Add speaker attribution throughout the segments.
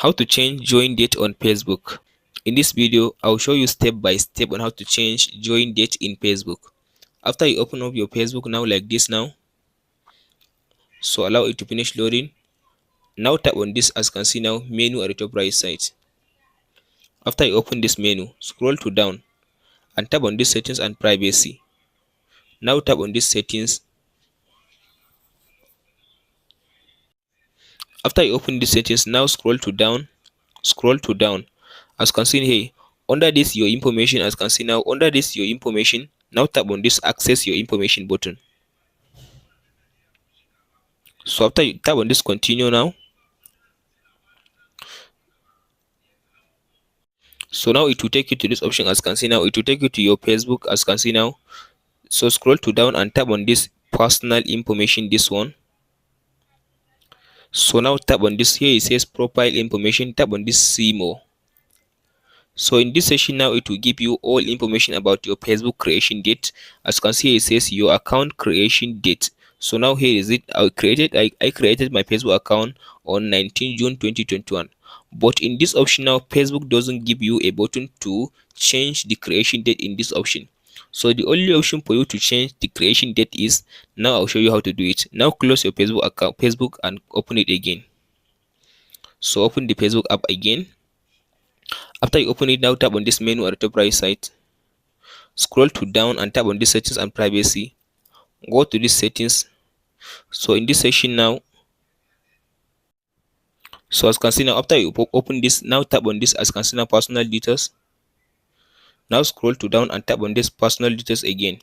Speaker 1: How to change join date on Facebook. In this video, I'll show you step by step on how to change join date in Facebook. After you open up your Facebook now like this now, so allow it to finish loading. Now tap on this, as you can see now, menu at the top right side. After you open this menu, scroll to down and tap on this settings and privacy. Now tap on this settings. After you open this settings, now scroll to down. As you can see here, under this your information, as you can see now, under this your information, now tap on this access your information button. So after you tap on this continue now, so now it will take you to this option. As you can see now, it will take you to your Facebook, as you can see now. So scroll to down and tap on this personal information, this one. So now tap on this, here it says profile information, tap on this see more. So in this section now, it will give you all information about your Facebook creation date. As you can see, it says your account creation date. So now here is it. I created my Facebook account on 19 June 2021. But in this option now, Facebook doesn't give you a button to change the creation date in this option. So the only option for you to change the creation date is, now I'll show you how to do it. Now close your Facebook and open it again. So open the Facebook app again. After you open it, now tap on this menu at the top right side. Scroll to down and tap on this settings and privacy. Go to this settings. So in this section now, so as you can see now, after you open this, now tap on this, as you can see now, personal details. Now scroll to down and tap on this personal details again.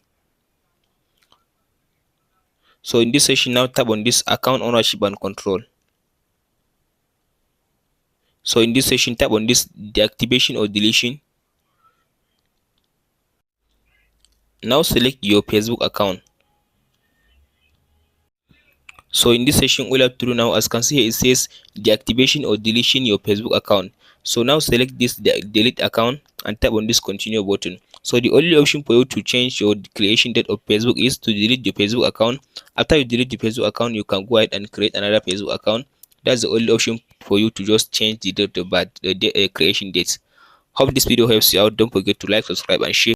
Speaker 1: So in this section now, tap on this account ownership and control. So in this section, tap on this deactivation or deletion. Now select your Facebook account. So in this section, all you have to do now, as you can see here, it says deactivation or deletion your Facebook account. So now select this delete account and tap on this continue button. So the only option for you to change your creation date of Facebook is to delete your Facebook account. After you delete the Facebook account, you can go ahead and create another Facebook account. That's the only option for you to just change the date of birth, creation dates. Hope this video helps you out. Don't forget to like, subscribe and share.